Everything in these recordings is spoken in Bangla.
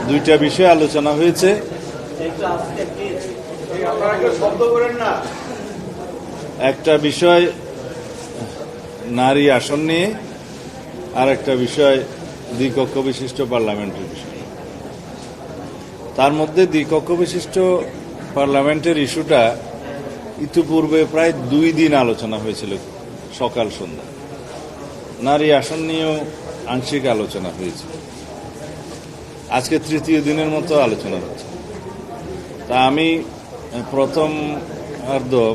দুইটা বিষয়ে আলোচনা হয়েছে। একটা বিষয় নারী আসন নিয়ে, আর একটা বিষয় দ্বিকক্ষ বিশিষ্ট পার্লামেন্টের বিষয়। তার মধ্যে দ্বিকক্ষ বিশিষ্ট পার্লামেন্টের ইস্যুটা ইতিপূর্বে প্রায় 2 দিন আলোচনা হয়েছিল, সকাল সন্ধ্যা। নারী আসন নিয়েও আংশিক আলোচনা হয়েছে। আজকে তৃতীয় দিনের মতো আলোচনা হচ্ছে। তা আমি প্রথম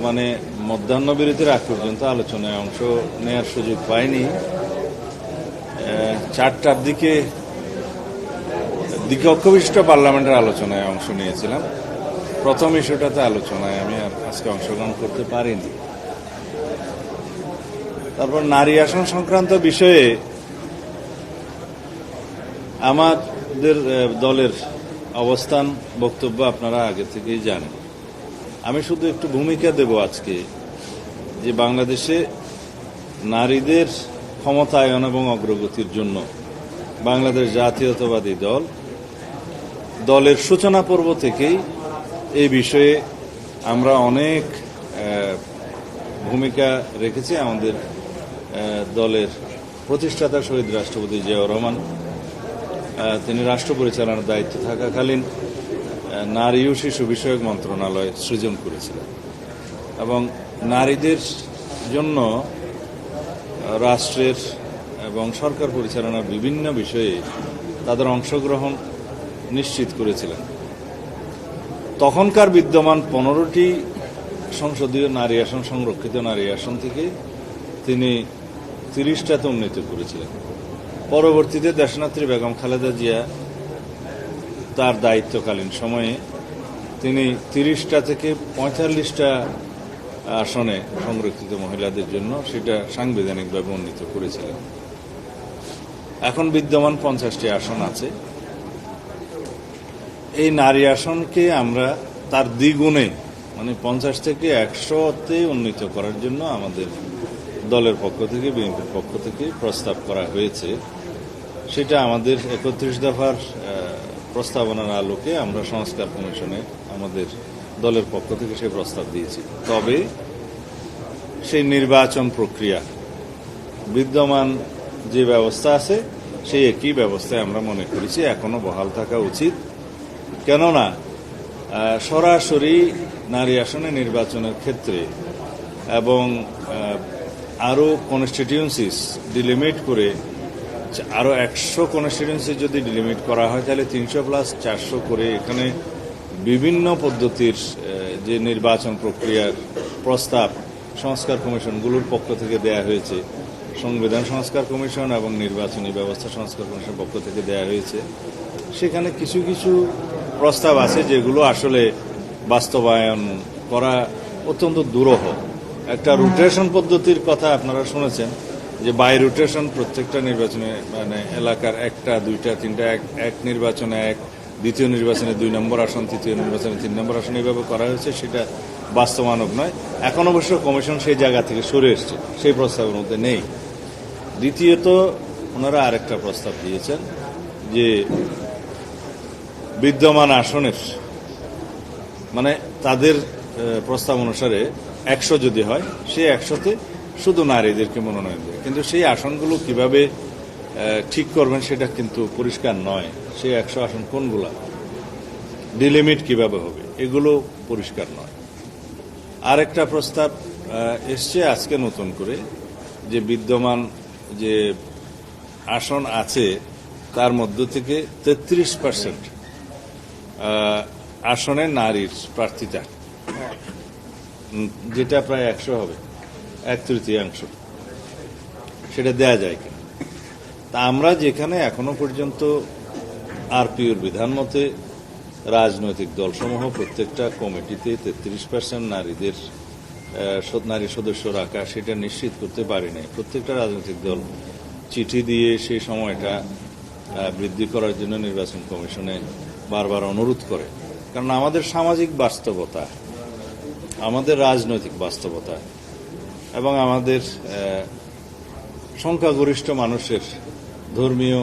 মানে মধ্যাহ্নবিরতির আগ পর্যন্ত আলোচনায় অংশ নেওয়ার সুযোগ পাইনি। 4টার দিকে দ্বিকক্ষ বিশিষ্ট পার্লামেন্টের আলোচনায় অংশ নিয়েছিলাম। প্রথম ইস্যুটাতে আলোচনায় আমি আর আজকে অংশগ্রহণ করতে পারিনি। তারপর নারী আসন সংক্রান্ত বিষয়ে আমাদের দলের অবস্থান, বক্তব্য আপনারা আগে থেকেই জানেন। আমি শুধু একটু ভূমিকা দেব আজকে, যে বাংলাদেশে নারীদের ক্ষমতায়ন এবং অগ্রগতির জন্য বাংলাদেশ জাতীয়তাবাদী দলের সূচনা পর্ব থেকেই এই বিষয়ে আমরা অনেক ভূমিকা রেখেছি। আমাদের দলের প্রতিষ্ঠাতা শহীদ রাষ্ট্রপতি জিয়াউর রহমান, তিনি রাষ্ট্র পরিচালনার দায়িত্ব থাকাকালীন নারী ও শিশু বিষয়ক মন্ত্রণালয় সৃজন করেছিলেন এবং নারীদের জন্য রাষ্ট্রের এবং সরকার পরিচালনার বিভিন্ন বিষয়ে তাদের অংশগ্রহণ নিশ্চিত করেছিলেন। তখনকার বিদ্যমান 15টি সংসদীয় নারী আসন, সংরক্ষিত নারী আসন থেকে তিনি 30টাতে উন্নীত করেছিলেন। পরবর্তীতে দেশনেত্রী বেগম খালেদা জিয়া তার দায়িত্বকালীন সময়ে তিনি 30টা থেকে 45টা আসনে সংরক্ষিত মহিলাদের জন্য সেটা সাংবিধানিকভাবে উন্নীত করেছিলেন। এখন বিদ্যমান 50টি আসন আছে। এই নারী আসনকে আমরা তার দ্বিগুণে, মানে 50 থেকে 100তে উন্নীত করার জন্য আমাদের দলের পক্ষ থেকে, বিএনপির পক্ষ থেকে প্রস্তাব করা হয়েছে। সেটা আমাদের 31 দফার প্রস্তাবনার আলোকে আমরা সংস্কার কমিশনে আমাদের দলের পক্ষ থেকে সেই প্রস্তাব দিয়েছি। তবে সেই নির্বাচন প্রক্রিয়া, বিদ্যমান যে ব্যবস্থা আছে সেই একই ব্যবস্থায় আমরা মনে করেছি এখনো বহাল থাকা উচিত। কেননা সরাসরি নারী আসনে নির্বাচনের ক্ষেত্রে এবং আরও কনস্টিটিউয়েন্সিস ডিলিমিট করে, আরও 100 কনস্টিটিউয়েন্সি যদি ডিলিমিট করা হয় তাহলে 300+400 করে এখানে বিভিন্ন পদ্ধতির যে নির্বাচন প্রক্রিয়ার প্রস্তাব সংস্কার কমিশনগুলোর পক্ষ থেকে দেয়া হয়েছে, সংবিধান সংস্কার কমিশন এবং নির্বাচনী ব্যবস্থা সংস্কার কমিশনের পক্ষ থেকে দেয়া হয়েছে। সেখানে কিছু কিছু প্রস্তাব আছে যেগুলো আসলে বাস্তবায়ন করা অত্যন্ত দুরূহ। একটা রোটেশন পদ্ধতির কথা আপনারা শুনেছেন, যে বাই রোটেশন প্রত্যেকটা নির্বাচনে, মানে এলাকার 1টা 2টা 3টা এক নির্বাচনে 1, দ্বিতীয় নির্বাচনে 2 নম্বর আসন, তৃতীয় নির্বাচনে 3 নম্বর আসন, এইভাবে করা হয়েছে। সেটা বাস্তবায়নক নয়। এখন অবশ্য কমিশন সেই জায়গা থেকে সরে এসছে, সেই প্রস্তাবের মধ্যে নেই। দ্বিতীয়ত ওনারা আরেকটা প্রস্তাব দিয়েছেন যে বিদ্যমান আসনের, মানে তাদের প্রস্তাব অনুসারে 100 যদি হয়, সেই 100তে শুধু নারীদেরকে মনোনয়ন দেয়। কিন্তু সেই আসনগুলো কিভাবে ঠিক করবেন সেটা কিন্তু পরিষ্কার নয়। সেই 100 আসন কোনগুলা, ডিলিমিট কিভাবে হবে, এগুলো পরিষ্কার নয়। আরেকটা প্রস্তাব এসছে আজকে নতুন করে, যে বিদ্যমান যে আসন আছে তার মধ্য থেকে 33% আসনে নারীর প্রার্থিতা, যেটা প্রায় 100 হবে, 1/3, সেটা দেয়া যায় কিনা। তা আমরা যেখানে এখনো পর্যন্ত আরপিওর বিধান মতে রাজনৈতিক দলসমূহ প্রত্যেকটা কমিটিতে 33% নারী সদস্য রাখা, সেটা নিশ্চিত করতে পারি নাই। প্রত্যেকটা রাজনৈতিক দল চিঠি দিয়ে সেই সময়টা বৃদ্ধি করার জন্য নির্বাচন কমিশনে বারবার অনুরোধ করে। কারণ আমাদের সামাজিক বাস্তবতা, আমাদের রাজনৈতিক বাস্তবতা এবং আমাদের সংখ্যাগরিষ্ঠ মানুষের ধর্মীয়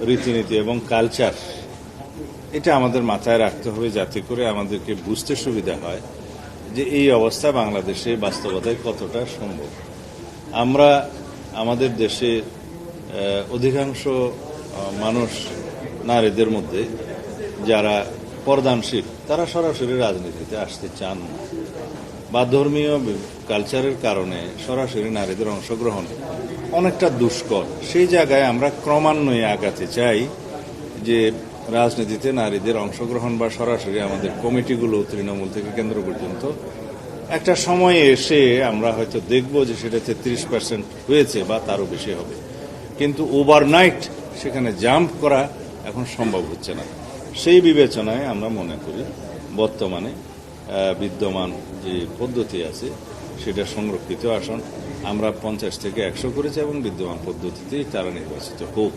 রীতিনীতি এবং কালচার এটা আমাদের মাথায় রাখতে হবে, যাতে করে আমাদেরকে বুঝতে সুবিধা হয় যে এই অবস্থা বাংলাদেশে বাস্তবতায় কতটা সম্ভব। আমরা আমাদের দেশে অধিকাংশ মানুষ, নারীদের মধ্যে যারা পর্দানশীল, তারা সরাসরি রাজনীতিতে আসতে চান না, বা ধর্মীয় কালচারের কারণে সরাসরি নারীদের অংশগ্রহণ অনেকটা দুষ্কর। সেই জায়গায় আমরা ক্রমান্বয়ে আগাতে চাই যে রাজনীতিতে নারীদের অংশগ্রহণ বা সরাসরি আমাদের কমিটিগুলো তৃণমূল থেকে কেন্দ্র পর্যন্ত একটা সময়ে এসে আমরা হয়তো দেখব যে সেটাতে 30% হয়েছে বা তারও বেশি হবে, কিন্তু ওভারনাইট সেখানে জাম্প করা এখন সম্ভব হচ্ছে না। সেই বিবেচনায় আমরা মনে করি বর্তমানে বিদ্যমান যে পদ্ধতি আছে সেটা সংরক্ষিত আসন আমরা 50 থেকে 100 করেছি এবং বিদ্যমান পদ্ধতিতেই তারা নির্বাচিত হোক।